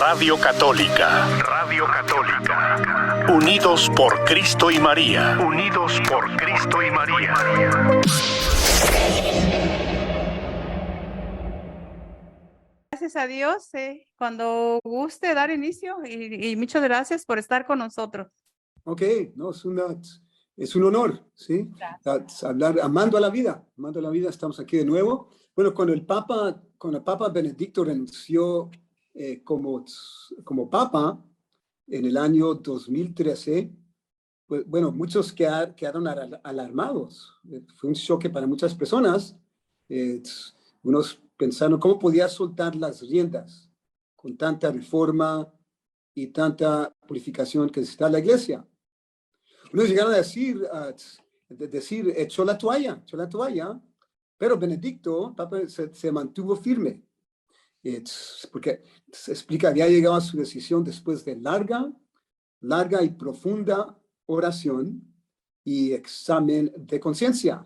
Radio Católica. Radio Católica. Unidos por Cristo y María. Unidos por Cristo y María. Gracias a Dios, cuando guste dar inicio y muchas gracias por estar con nosotros. Ok, no, es un honor, ¿sí? Hablar, amando a la vida, estamos aquí de nuevo. Bueno, cuando el Papa Benedicto renunció como Papa en el año 2013, pues, bueno, muchos quedaron alarmados. Fue un choque para muchas personas. Unos pensaron cómo podía soltar las riendas con tanta reforma y tanta purificación que necesita la iglesia. Unos llegaron a decir, echó la toalla, pero Benedicto, Papa, se mantuvo firme, porque se explica, había llegado a su decisión después de larga y profunda oración y examen de conciencia.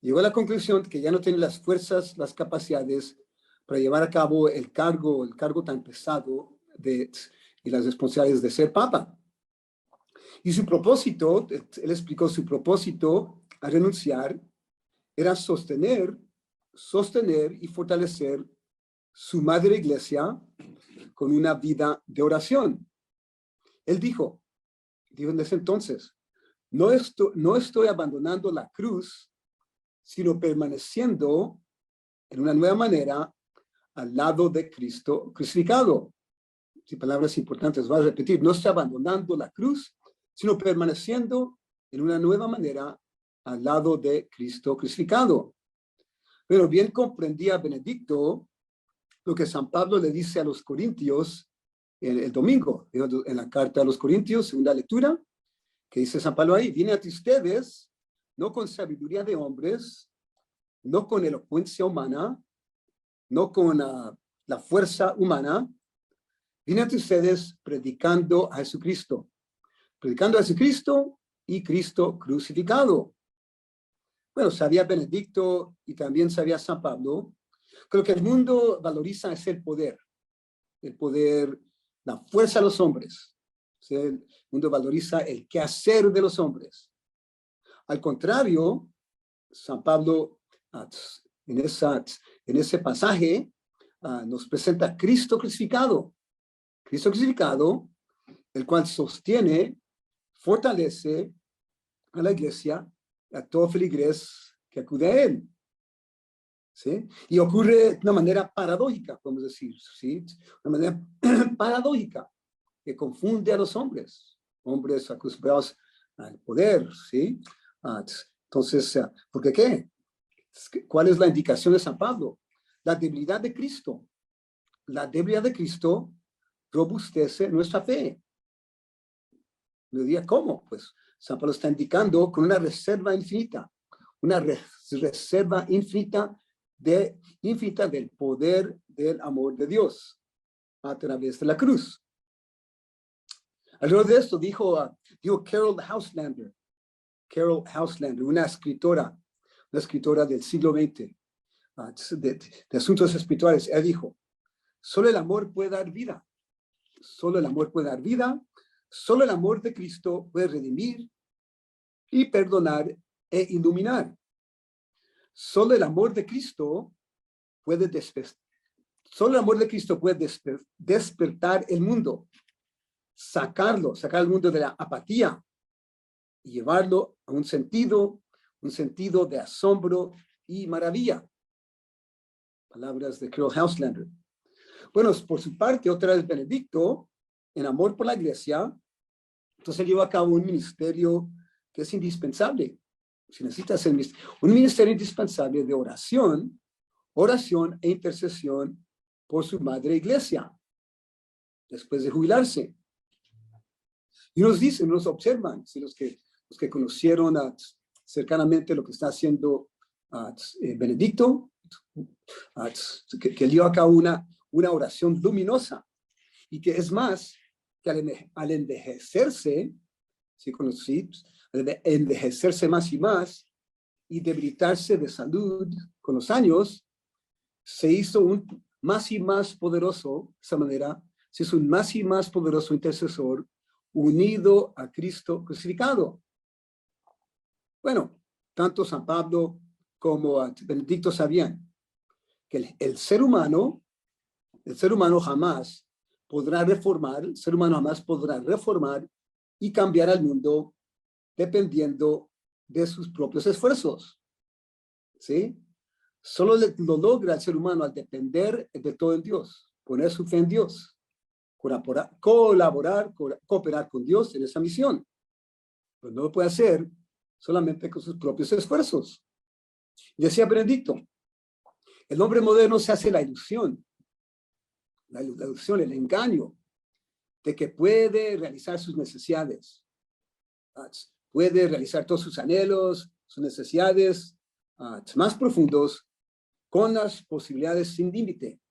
Llegó a la conclusión que ya no tiene las fuerzas, las capacidades para llevar a cabo el cargo tan pesado y las responsabilidades de ser Papa. Y su propósito, él explicó su propósito a renunciar, era sostener y fortalecer su madre iglesia con una vida de oración. Él dijo en ese entonces, no estoy abandonando la cruz, sino permaneciendo en una nueva manera al lado de Cristo crucificado. Sí, palabras importantes, voy a repetir, no estoy abandonando la cruz, sino permaneciendo en una nueva manera al lado de Cristo crucificado. Pero bien comprendía Benedicto lo que San Pablo le dice a los Corintios el domingo, en la carta a los Corintios, segunda lectura, que dice San Pablo ahí, viene a ustedes, no con sabiduría de hombres, no con elocuencia humana, no con la fuerza humana, viene a ustedes predicando a Jesucristo y Cristo crucificado. Bueno, sabía Benedicto y también sabía San Pablo. Creo que el mundo valoriza el poder, la fuerza de los hombres. ¿Sí? El mundo valoriza el quehacer de los hombres. Al contrario, San Pablo en ese pasaje nos presenta a Cristo crucificado, el cual sostiene, fortalece a la iglesia, a todo feligres que acude a él. ¿Sí? Y ocurre de una manera paradójica, podemos decir, ¿sí? Una manera paradójica que confunde a los hombres acostumbrados al poder, ¿sí? Entonces, ¿por qué? ¿Cuál es la indicación de San Pablo? La debilidad de Cristo robustece nuestra fe. Le diría, ¿cómo? Pues San Pablo está indicando con una reserva infinita del poder del amor de Dios a través de la cruz. Alrededor de esto dijo Carol Houselander, una escritora del siglo XX, de asuntos espirituales. Ella dijo, solo el amor puede dar vida, solo el amor de Cristo puede redimir y perdonar e iluminar. Solo el amor de Cristo puede despertar el mundo, sacar al mundo de la apatía y llevarlo a un sentido de asombro y maravilla. Palabras de Carol Houselander. Bueno, por su parte, otra vez Benedicto, en amor por la iglesia, entonces lleva a cabo un ministerio que es indispensable. Si necesitas un ministerio indispensable de oración e intercesión por su madre iglesia, después de jubilarse. Y nos observan, ¿sí? los que conocieron cercanamente lo que está haciendo Benedicto, que lleva a cabo una oración luminosa, y que es más, que al envejecerse, ¿sí? Al envejecerse más y más, y debilitarse de salud con los años, se hizo más y más poderoso de esa manera si es un más y más poderoso intercesor unido a Cristo crucificado. Bueno, tanto San Pablo como Benedicto sabían que el ser humano jamás podrá reformar, el ser humano jamás podrá reformar y cambiar al mundo dependiendo de sus propios esfuerzos. ¿Sí? Solo lo logra el ser humano al depender de todo en Dios, poner su fe en Dios, cooperar con Dios en esa misión. Pues no lo puede hacer solamente con sus propios esfuerzos. Decía Benedicto, el hombre moderno se hace la ilusión, el engaño de que puede realizar sus necesidades, puede realizar todos sus anhelos, sus necesidades más profundos con las posibilidades sin límite,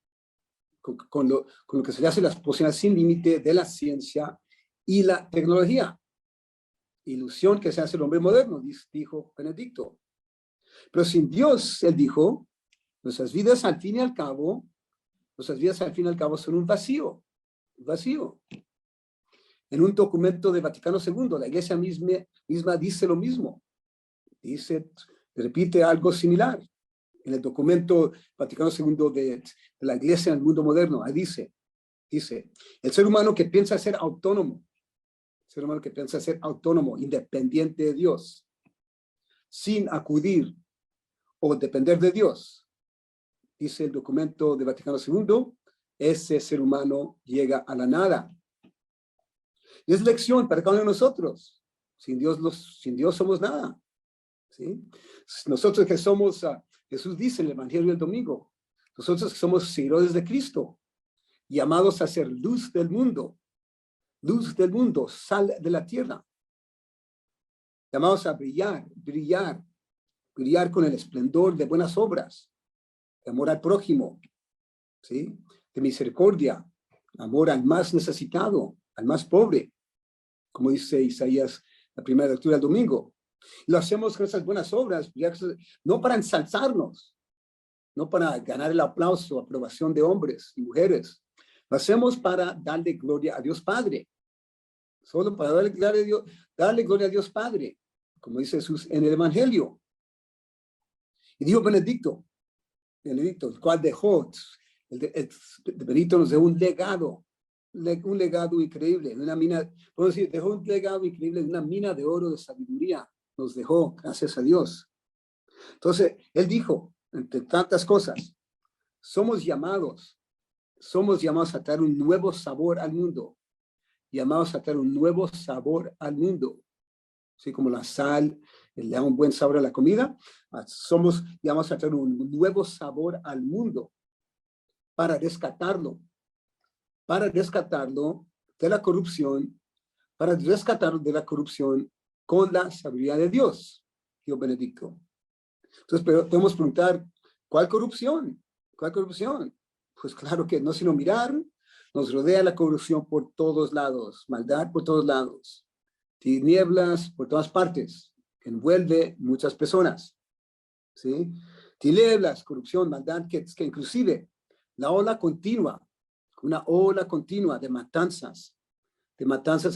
con lo que se le hace las posibilidades sin límite de la ciencia y la tecnología. Ilusión que se hace el hombre moderno, dijo Benedicto. Pero sin Dios, él dijo, nuestras vidas al fin y al cabo son un vacío. En un documento de Vaticano II, la Iglesia misma dice lo mismo. Repite algo similar. En el documento Vaticano II de la Iglesia en el mundo moderno, ahí dice, el ser humano que piensa ser autónomo, independiente de Dios, sin acudir o depender de Dios, dice el documento de Vaticano II, ese ser humano llega a la nada. Y es lección para cada uno de nosotros. Sin Dios somos nada. ¿Sí? Nosotros que somos, Jesús dice en el Evangelio del domingo, nosotros que somos seguidores de Cristo, llamados a ser luz del mundo, sal de la tierra, llamados a brillar con el esplendor de buenas obras, de amor al prójimo, ¿sí? De misericordia, amor al más necesitado, al más pobre, como dice Isaías, la primera lectura del domingo. Y lo hacemos con esas buenas obras, no para ensalzarnos, no para ganar el aplauso, aprobación de hombres y mujeres. Lo hacemos para darle gloria a Dios Padre. Solo para darle gloria a Dios Padre, como dice Jesús en el Evangelio. Y dijo Benedicto, el cual dejó, Benedicto nos dejó un legado increíble, dejó un legado increíble, una mina de oro de sabiduría, nos dejó, gracias a Dios. Entonces, él dijo, entre tantas cosas, somos llamados a traer un nuevo sabor al mundo, así como la sal le da un buen sabor a la comida, somos llamados a traer un nuevo sabor al mundo para rescatarlo de la corrupción, con la sabiduría de Dios, dijo Benedicto. Entonces podemos preguntar, ¿cuál corrupción? Pues claro que no, sino mirar, nos rodea la corrupción por todos lados, maldad por todos lados, tinieblas por todas partes, que envuelve muchas personas, ¿sí? Tinieblas, corrupción, maldad, que inclusive una ola continua de matanzas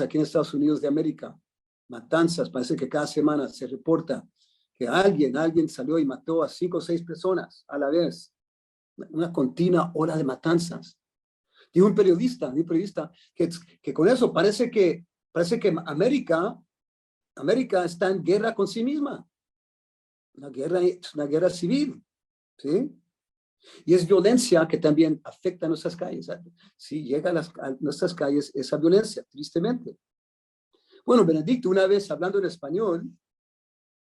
aquí en Estados Unidos de América. Matanzas, parece que cada semana se reporta que alguien salió y mató a 5 o 6 personas a la vez. Una continua ola de matanzas. Dijo un periodista que con eso parece que América está en guerra con sí misma. Una guerra civil, ¿sí? Y es violencia que también afecta a nuestras calles. Sí, llega a nuestras calles esa violencia, tristemente. Bueno, Benedicto, una vez hablando en español,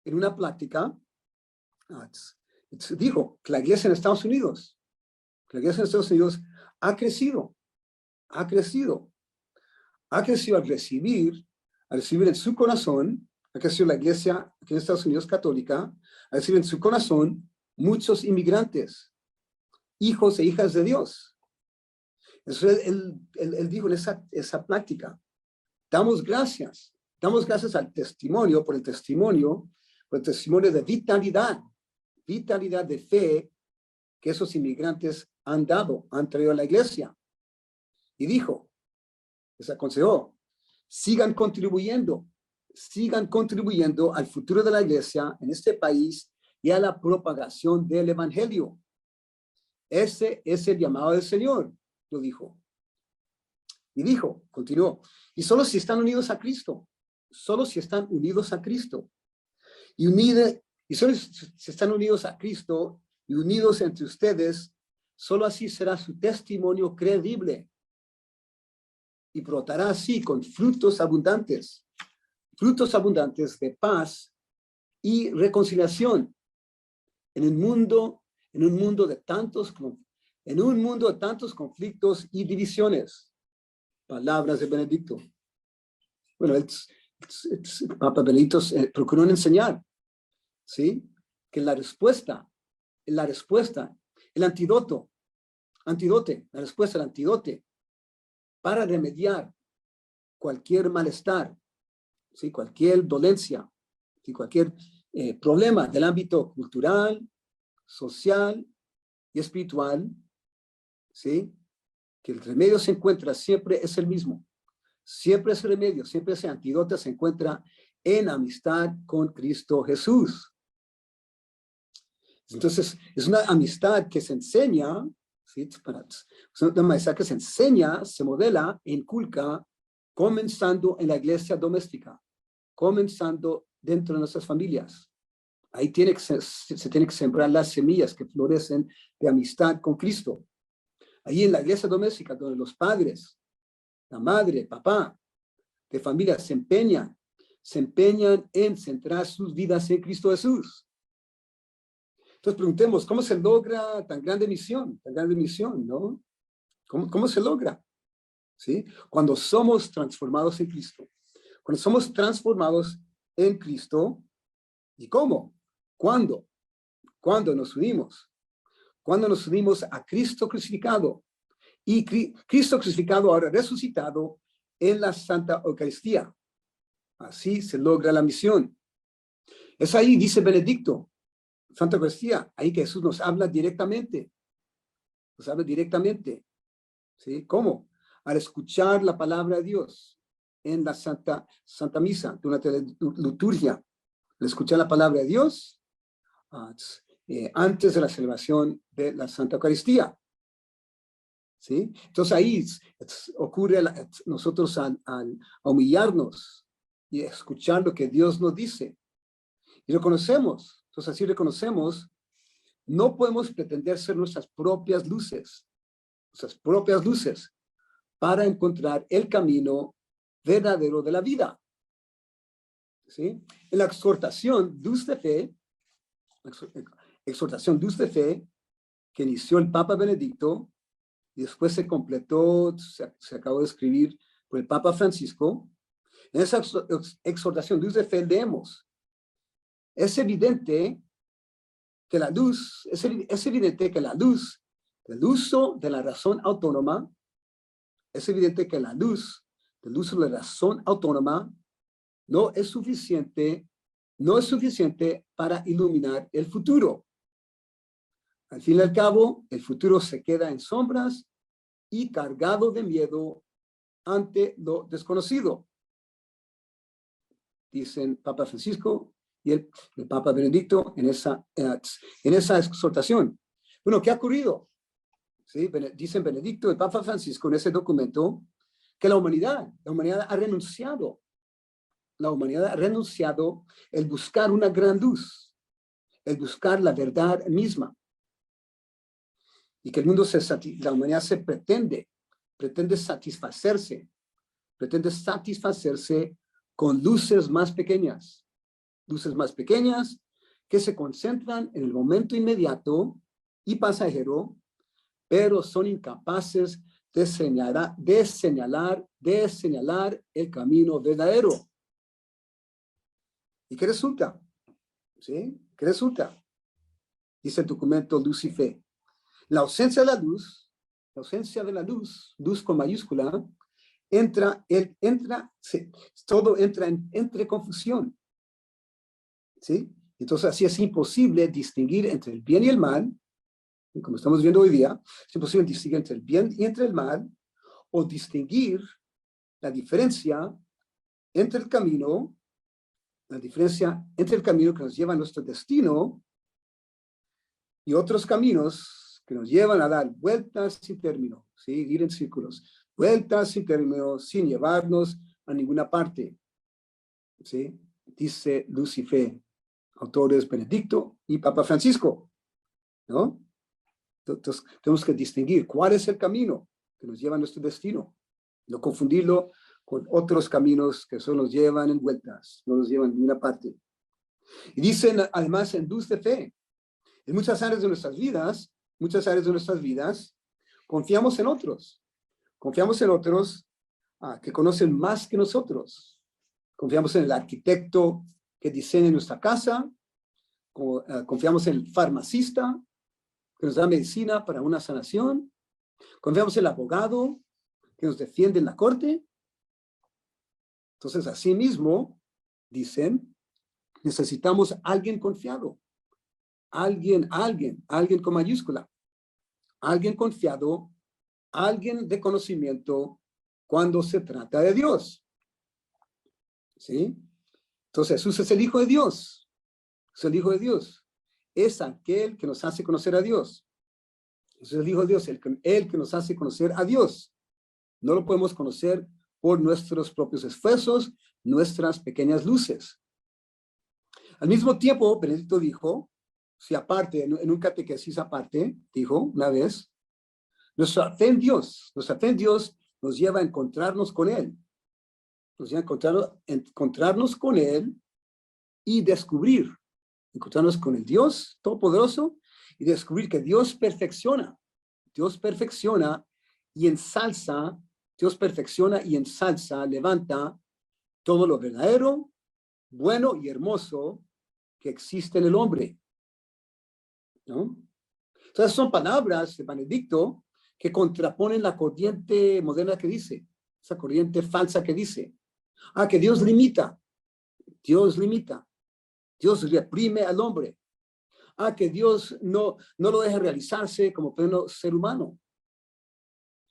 en una plática, dijo que la iglesia en Estados Unidos ha crecido al recibir en su corazón, ha crecido la iglesia aquí en Estados Unidos católica, ha recibido en su corazón muchos inmigrantes, hijos e hijas de Dios. Eso él dijo en esa plática. Damos gracias al testimonio, por el testimonio de vitalidad de fe que esos inmigrantes han traído a la iglesia. Y dijo, Les aconsejó, sigan contribuyendo al futuro de la iglesia en este país y a la propagación del evangelio. Ese es el llamado del Señor, lo dijo. Y dijo, continuó, y solo si están unidos a Cristo, solo si están unidos a Cristo, y solo si están unidos a Cristo y unidos entre ustedes, solo así será su testimonio creíble y brotará así con frutos abundantes de paz y reconciliación en un mundo de tantos conflictos y divisiones. Palabras de Benedicto. Bueno, el Papa Benedicto procuró enseñar, ¿sí? Que la respuesta, el antídoto para remediar cualquier malestar, ¿sí? Cualquier dolencia, ¿sí? Cualquier problema del ámbito cultural, social y espiritual, ¿sí? Que el remedio se encuentra, siempre es el mismo. Siempre ese remedio, siempre ese antídoto se encuentra en amistad con Cristo Jesús. Entonces, es una amistad que se enseña, ¿sí? Es una amistad que se enseña, se modela, inculca, comenzando en la iglesia doméstica, comenzando dentro de nuestras familias. Ahí se tiene que sembrar las semillas que florecen de amistad con Cristo. Ahí en la iglesia doméstica, donde los padres, la madre, papá, de familia se empeñan en centrar sus vidas en Cristo Jesús. Entonces preguntemos, ¿cómo se logra tan grande misión, ¿no? ¿Cómo se logra? ¿Sí? Cuando somos transformados en Cristo. Cuando somos transformados en Cristo, ¿y cómo? ¿Cuándo? Cuando nos unimos. Cuando nos unimos a Cristo crucificado. Y Cristo crucificado ahora resucitado en la Santa Eucaristía. Así se logra la misión. Es ahí, dice Benedicto, Santa Eucaristía, ahí que Jesús nos habla directamente. Nos habla directamente. ¿Sí? ¿Cómo? Al escuchar la palabra de Dios en la Santa Misa, durante la liturgia. Al escuchar la palabra de Dios antes de la celebración de la Santa Eucaristía. ¿Sí? Entonces ahí ocurre nosotros al humillarnos y escuchar lo que Dios nos dice. Y reconocemos, entonces así reconocemos, no podemos pretender ser nuestras propias luces para encontrar el camino verdadero de la vida. ¿Sí? En la exhortación Luz de Fe, que inició el Papa Benedicto, y después se completó, se acabó de escribir por el Papa Francisco. En esa exhortación Luz de Fe leemos, es evidente que la luz del uso de la razón autónoma, no es suficiente para iluminar el futuro. Al fin y al cabo, el futuro se queda en sombras y cargado de miedo ante lo desconocido. Dicen Papa Francisco y el Papa Benedicto en esa exhortación. Bueno, ¿qué ha ocurrido? ¿Sí? Dicen Benedicto y el Papa Francisco en ese documento que la humanidad ha renunciado. La humanidad ha renunciado el buscar una gran luz, el buscar la verdad misma. Y que el mundo la humanidad pretende satisfacerse con luces más pequeñas que se concentran en el momento inmediato y pasajero, pero son incapaces de señalar el camino verdadero. ¿Y qué resulta? ¿Sí? ¿Qué resulta? Dice el documento Luz y Fe. La ausencia de la luz, luz con mayúscula, todo entra entre confusión. ¿Sí? Entonces así es imposible distinguir entre el bien y el mal, y como estamos viendo hoy día, es imposible distinguir entre el bien y entre el mal, o distinguir la diferencia entre el camino, que nos lleva a nuestro destino y otros caminos que nos llevan a dar vueltas sin término, ¿sí? Ir en círculos, vueltas sin término, sin llevarnos a ninguna parte, ¿sí? Dice Lucifer, autores Benedicto y Papa Francisco, ¿no? Entonces, tenemos que distinguir cuál es el camino que nos lleva a nuestro destino, no confundirlo con otros caminos que solo nos llevan en vueltas, no nos llevan a ninguna parte. Y dicen además en luz de fe, en muchas áreas de nuestras vidas, confiamos en otros que conocen más que nosotros. Confiamos en el arquitecto que diseña nuestra casa, confiamos en el farmacista que nos da medicina para una sanación, confiamos en el abogado que nos defiende en la corte. Entonces, asimismo, dicen, necesitamos alguien confiado, alguien con mayúscula, alguien confiado, alguien de conocimiento cuando se trata de Dios. ¿Sí? Entonces, Jesús es el Hijo de Dios, es el Hijo de Dios, es aquel que nos hace conocer a Dios. Jesús es el Hijo de Dios, el que nos hace conocer a Dios. No lo podemos conocer por nuestros propios esfuerzos, nuestras pequeñas luces. Al mismo tiempo, Benedicto dijo, si aparte, en un catequesis aparte, dijo una vez, nuestra fe en Dios nos lleva a encontrarnos con Él. Nos lleva a encontrarnos con Él y encontrarnos con el Dios Todopoderoso y descubrir que Dios perfecciona y ensalza, levanta todo lo verdadero, bueno y hermoso que existe en el hombre, ¿no? Entonces son palabras de Benedicto que contraponen la corriente moderna que dice, esa corriente falsa que dice, que Dios limita, Dios reprime al hombre, que Dios no lo deja realizarse como pleno ser humano.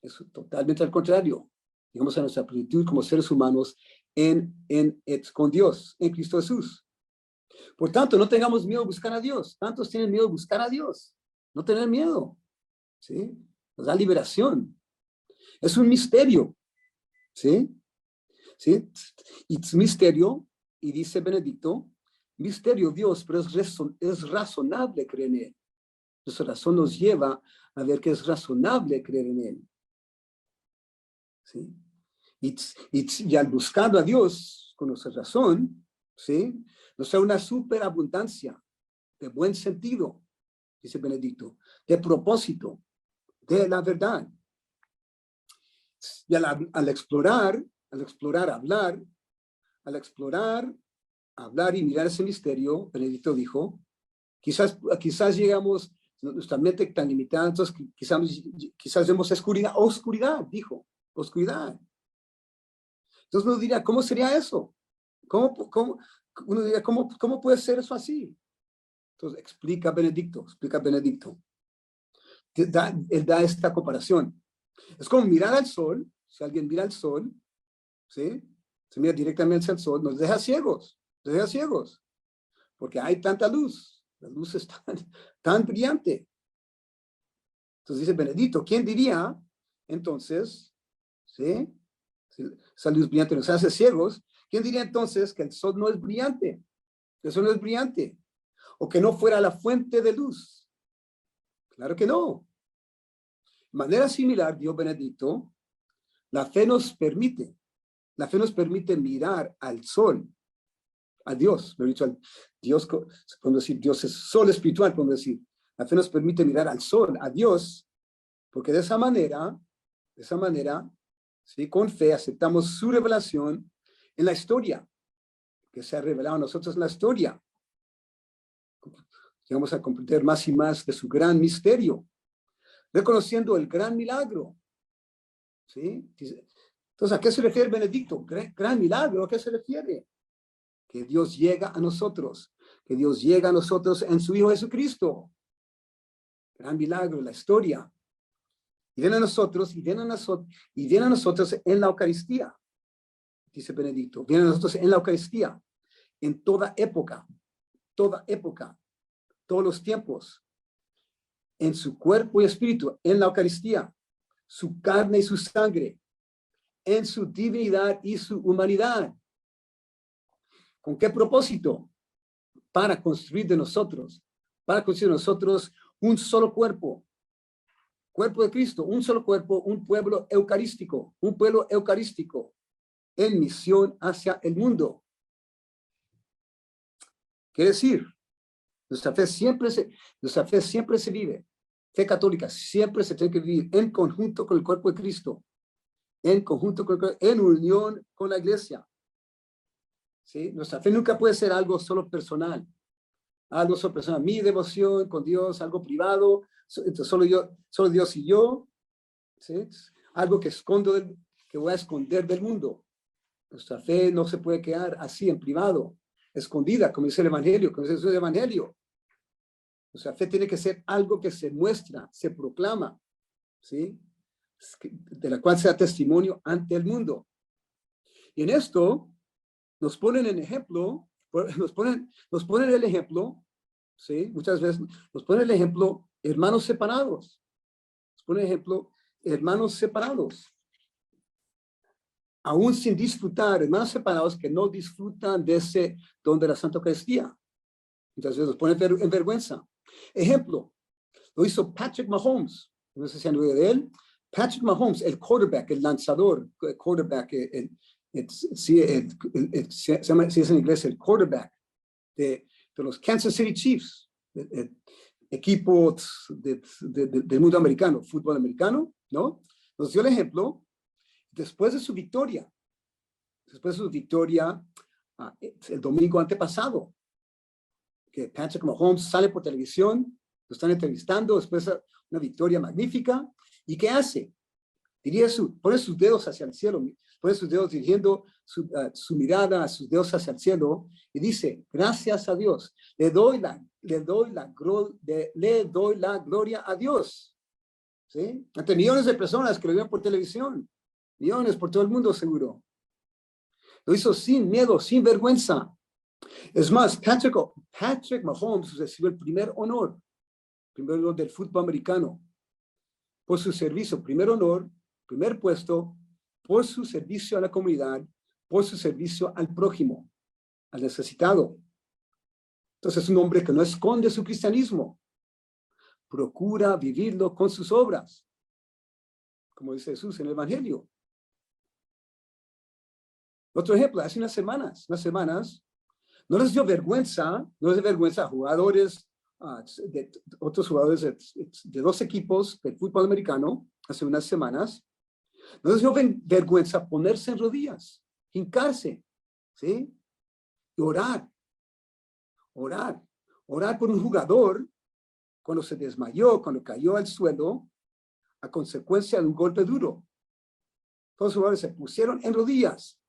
Es totalmente al contrario. Digamos a nuestra plenitud como seres humanos con Dios, en Cristo Jesús. Por tanto, no tengamos miedo de buscar a Dios. Tantos tienen miedo de buscar a Dios. No tener miedo, ¿sí? Nos da liberación. Es un misterio, ¿sí? ¿Sí? Y es misterio, y dice Benedicto, misterio Dios, pero es razonable creer en Él. Nuestra razón nos lleva a ver que es razonable creer en Él. ¿Sí? Y al buscar a Dios con nuestra razón, ¿sí? Nos da una superabundancia de buen sentido, dice Benedicto, de propósito, de la verdad. Y al explorar, hablar y mirar ese misterio, Benedicto dijo, quizás llegamos, nuestra mente tan limitada, entonces quizás vemos oscuridad, dijo, oscuridad. Entonces uno diría, ¿cómo sería eso? Uno diría, ¿cómo puede ser eso así? Entonces explica Benedicto. Él da esta comparación. Es como mirar al sol, si alguien mira al sol, ¿sí? Se mira directamente al sol, nos deja ciegos, porque hay tanta luz, la luz es tan brillante. Entonces dice Benedicto, ¿quién diría entonces, ¿sí? Si esa luz brillante nos hace ciegos, ¿quién diría entonces que el sol no es brillante? Que el sol no es brillante, o que no fuera la fuente de luz. Claro que no. De manera similar, dijo Benedicto, la fe nos permite mirar al sol, a Dios, lo he dicho, Dios, podemos decir, Dios es sol espiritual, podemos decir, la fe nos permite mirar al sol, a Dios, porque de esa manera, ¿sí? Con fe aceptamos su revelación en la historia, que se ha revelado a nosotros en la historia. Llegamos a comprender más y más de su gran misterio, reconociendo el gran milagro. ¿Sí? Entonces, ¿a qué se refiere Benedicto? Gran milagro, ¿a qué se refiere? Que Dios llega a nosotros, en su Hijo Jesucristo. Gran milagro, la historia. Y viene a nosotros en la Eucaristía. dice Benedicto, viene a nosotros en la Eucaristía, en toda época, todos los tiempos, en su cuerpo y espíritu, en la Eucaristía, su carne y su sangre, en su divinidad y su humanidad. ¿Con qué propósito? Para construir de nosotros un solo cuerpo de Cristo, un solo cuerpo, un pueblo eucarístico, en misión hacia el mundo. Quiere decir, nuestra fe siempre se vive, fe católica siempre se tiene que vivir en conjunto con el cuerpo de Cristo, en unión con la iglesia. ¿Sí? Nuestra fe nunca puede ser algo solo personal, mi devoción con Dios, algo privado, entonces solo Dios y yo, ¿sí? Algo que voy a esconder del mundo. Nuestra fe no se puede quedar así en privado, escondida, como dice el Evangelio, Nuestra fe tiene que ser algo que se muestra, se proclama, ¿sí? De la cual sea testimonio ante el mundo. Y en esto nos ponen el ejemplo, ¿sí? Muchas veces nos ponen el ejemplo hermanos separados. Aún sin disfrutar, hermanos separados que no disfrutan de ese don de la Santa Eucaristía. Entonces nos ponen en vergüenza. Ejemplo, lo hizo Patrick Mahomes. No sé si han oído de él. Patrick Mahomes, el quarterback, el lanzador, si es en inglés, el quarterback de los Kansas City Chiefs, equipo del mundo americano, fútbol americano, ¿no? Nos dio el ejemplo después de su victoria, el domingo antepasado, que Patrick Mahomes sale por televisión, lo están entrevistando después de una victoria magnífica, ¿y qué hace? Pone sus dedos hacia el cielo, pone sus dedos dirigiendo su mirada a sus dedos hacia el cielo y dice, gracias a Dios, le doy la gloria a Dios. ¿Sí? Ante millones de personas que lo vieron por televisión, millones por todo el mundo seguro. Lo hizo sin miedo, sin vergüenza. Es más, Patrick Mahomes recibió el primer honor del fútbol americano por su servicio, primer puesto, por su servicio a la comunidad, por su servicio al prójimo, al necesitado. Entonces es un hombre que no esconde su cristianismo, procura vivirlo con sus obras, como dice Jesús en el Evangelio. Otro ejemplo, hace unas semanas, no les dio vergüenza a jugadores, otros jugadores de dos equipos del fútbol americano, hace unas semanas, no les dio vergüenza ponerse en rodillas, hincarse, ¿sí? Y orar por un jugador cuando se desmayó, cuando cayó al suelo, a consecuencia de un golpe duro. Todos los jugadores se pusieron en rodillas,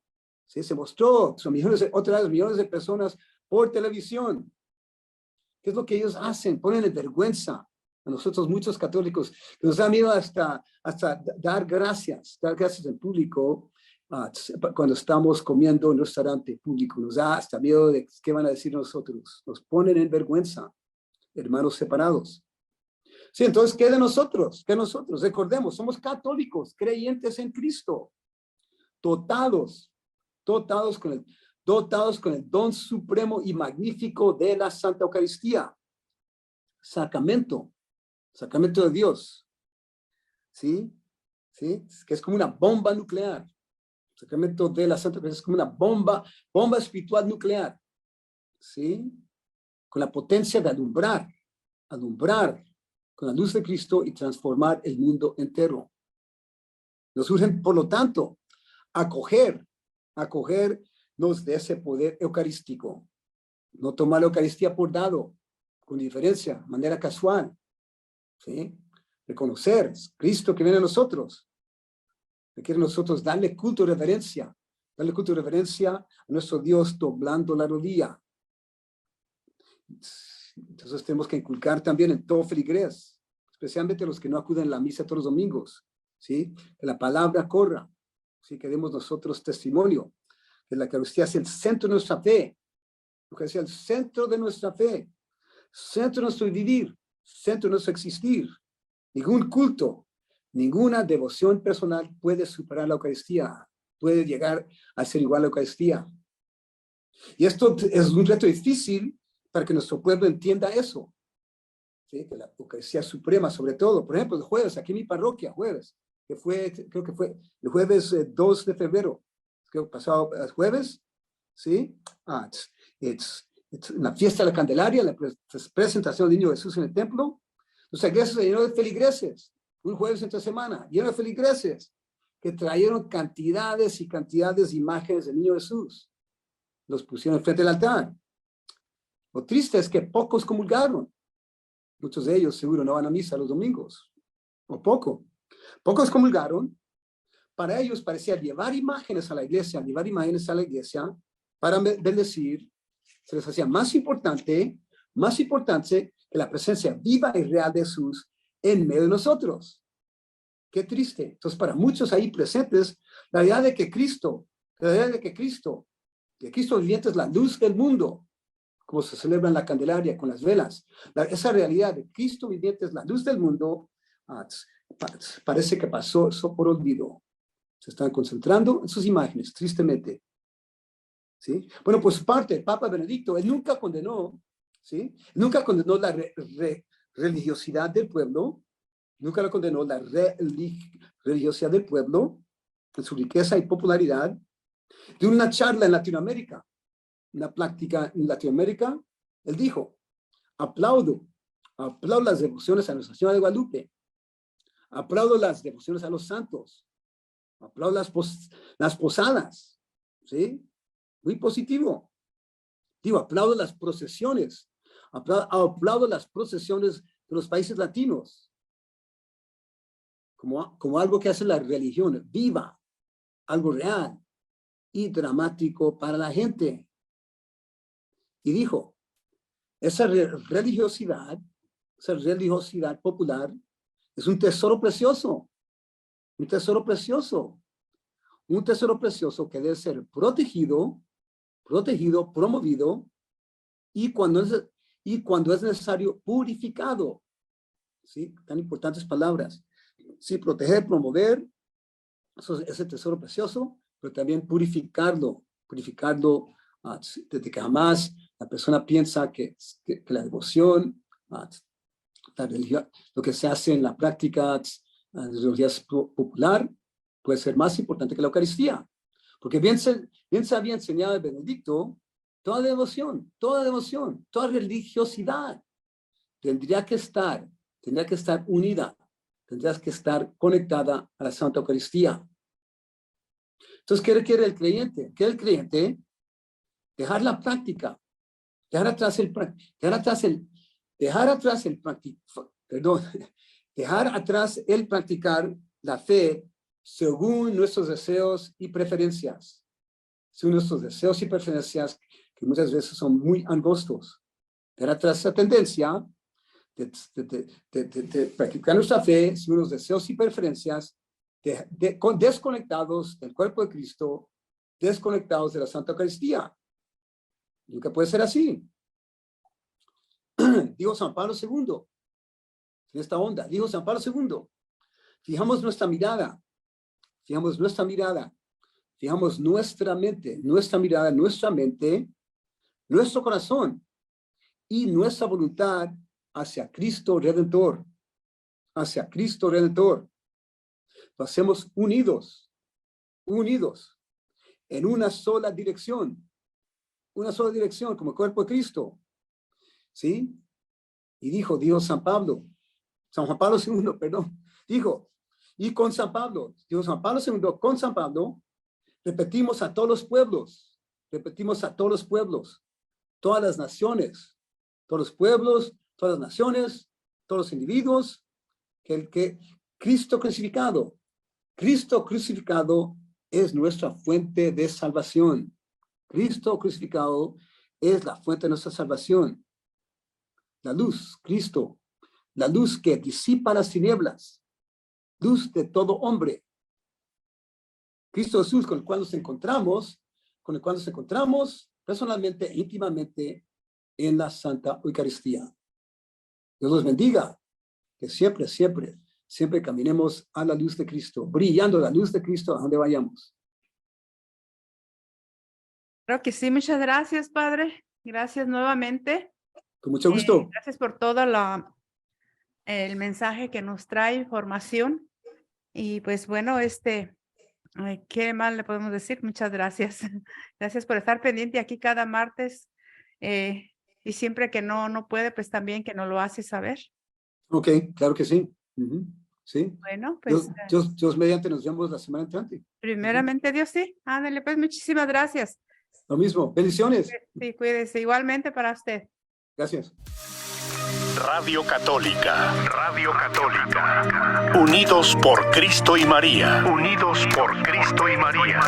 ¿sí? Se mostró, son millones de personas por televisión. ¿Qué es lo que ellos hacen? Ponen en vergüenza a nosotros, muchos católicos, que nos da miedo hasta dar gracias en público cuando estamos comiendo en un restaurante público. Nos da hasta miedo de qué van a decir nosotros. Nos ponen en vergüenza, hermanos separados. Sí, entonces, ¿qué de nosotros? ¿Qué nosotros? Recordemos, somos católicos, creyentes en Cristo, dotados con el don supremo y magnífico de la Santa Eucaristía. Sacramento de Dios. ¿Sí? ¿Sí? Que es como una bomba nuclear. Sacramento de la Santa Eucaristía es como una bomba espiritual nuclear. ¿Sí? Con la potencia de alumbrar con la luz de Cristo y transformar el mundo entero. Nos urge, por lo tanto, acogernos de ese poder eucarístico. No tomar la Eucaristía por dado, con diferencia, manera casual. ¿Sí? Reconocer Cristo que viene a nosotros. Requiere nosotros darle culto y reverencia. A nuestro Dios doblando la rodilla. Entonces tenemos que inculcar también en todo feligres, especialmente los que no acuden a la misa todos los domingos, ¿sí? Que la palabra corra, ¿sí? Que demos nosotros testimonio que la Eucaristía es el centro de nuestra fe. La Eucaristía es el centro de nuestra fe, centro de nuestro vivir, centro de nuestro existir. Ningún culto, ninguna devoción personal puede superar la Eucaristía, puede llegar a ser igual a la Eucaristía. Y esto es un reto difícil para que nuestro pueblo entienda eso. ¿Sí? Que la Eucaristía suprema sobre todo. Por ejemplo, el jueves, aquí en mi parroquia, jueves, creo que fue el jueves 2 de febrero, creo que pasado jueves, ¿sí? Es la fiesta de la Candelaria, la presentación del niño Jesús en el templo. Nuestra iglesia se llenó de feligreses, un jueves entre semana, lleno de feligreses que trajeron cantidades y cantidades de imágenes del niño Jesús. Los pusieron frente al altar. Lo triste es que pocos comulgaron. Muchos de ellos seguro no van a misa los domingos, o pocos comulgaron. Para ellos parecía llevar imágenes a la iglesia, para bendecir, se les hacía más importante que la presencia viva y real de Jesús en medio de nosotros. Qué triste. Entonces, para muchos ahí presentes, la idea de que Cristo viviente es la luz del mundo, como se celebra en la Candelaria con las velas. Esa realidad de Cristo viviente es la luz del mundo, parece que pasó eso por olvido. Se están concentrando en sus imágenes, tristemente. ¿Sí? Bueno, pues parte, el Papa Benedicto, él nunca condenó, ¿sí? Nunca condenó la religiosidad del pueblo, nunca lo condenó la religiosidad del pueblo, en su riqueza y popularidad. De una charla en Latinoamérica, una práctica en Latinoamérica, él dijo: aplaudo las devociones a Nuestra Señora de Guadalupe, aplaudo las devociones a los santos, aplaudo las posadas, ¿sí? Muy positivo. Digo, aplaudo las procesiones, aplaudo las procesiones de los países latinos, como algo que hace la religión viva, algo real y dramático para la gente. Y dijo, esa religiosidad popular es un tesoro precioso, un tesoro precioso que debe ser protegido, promovido, y cuando es necesario, purificado. ¿Sí? Tan importantes palabras. Sí, proteger, promover, ese tesoro precioso, pero también purificarlo, desde que jamás la persona piensa que la devoción, la religión, lo que se hace en la práctica religiosa popular puede ser más importante que la Eucaristía. Porque bien se había enseñado el Benedicto, toda devoción, toda religiosidad tendría que estar unida, tendría que estar conectada a la Santa Eucaristía. Entonces, ¿qué requiere el creyente? Que el creyente dejar la práctica, dejar atrás el practicar la fe según nuestros deseos y preferencias. Según nuestros deseos y preferencias, que muchas veces son muy angostos. Dejar atrás esa tendencia de practicar nuestra fe según los deseos y preferencias, desconectados del cuerpo de Cristo, desconectados de la Santa Eucaristía. Nunca puede ser así. Dijo San Pablo II, en esta onda, dijo San Pablo II, fijamos nuestra mirada, nuestra mente, nuestro corazón y nuestra voluntad hacia Cristo Redentor, Lo hacemos unidos en una sola dirección, como cuerpo de Cristo, ¿sí? Y dijo San Juan Pablo II, dijo, y con San Pablo, dijo San Pablo II, con San Pablo, repetimos a todos los pueblos, todas las naciones, todos los pueblos, todas las naciones, todos los individuos, que Cristo crucificado es nuestra fuente de salvación. Cristo crucificado es la fuente de nuestra salvación. La luz, Cristo, la luz que disipa las tinieblas, luz de todo hombre. Cristo Jesús, con el cual nos encontramos, con el cual nos encontramos personalmente e íntimamente en la Santa Eucaristía. Dios los bendiga, que siempre, siempre, siempre caminemos a la luz de Cristo, brillando la luz de Cristo a donde vayamos. Creo que sí, muchas gracias, Padre. Gracias nuevamente. Con mucho gusto. Gracias por todo el mensaje que nos trae, información. Y pues bueno, ¿qué más le podemos decir? Muchas gracias. Gracias por estar pendiente aquí cada martes. Y siempre que no puede, pues también que nos lo hace saber. Ok, claro que sí. Sí. Bueno, pues Dios mediante nos vemos la semana entrante. primeramente Dios, sí. Ándale, pues muchísimas gracias. Lo mismo. Bendiciones. Sí, cuídese. Igualmente para usted. Gracias. Radio Católica. Radio Católica. Unidos por Cristo y María. Unidos por Cristo y María.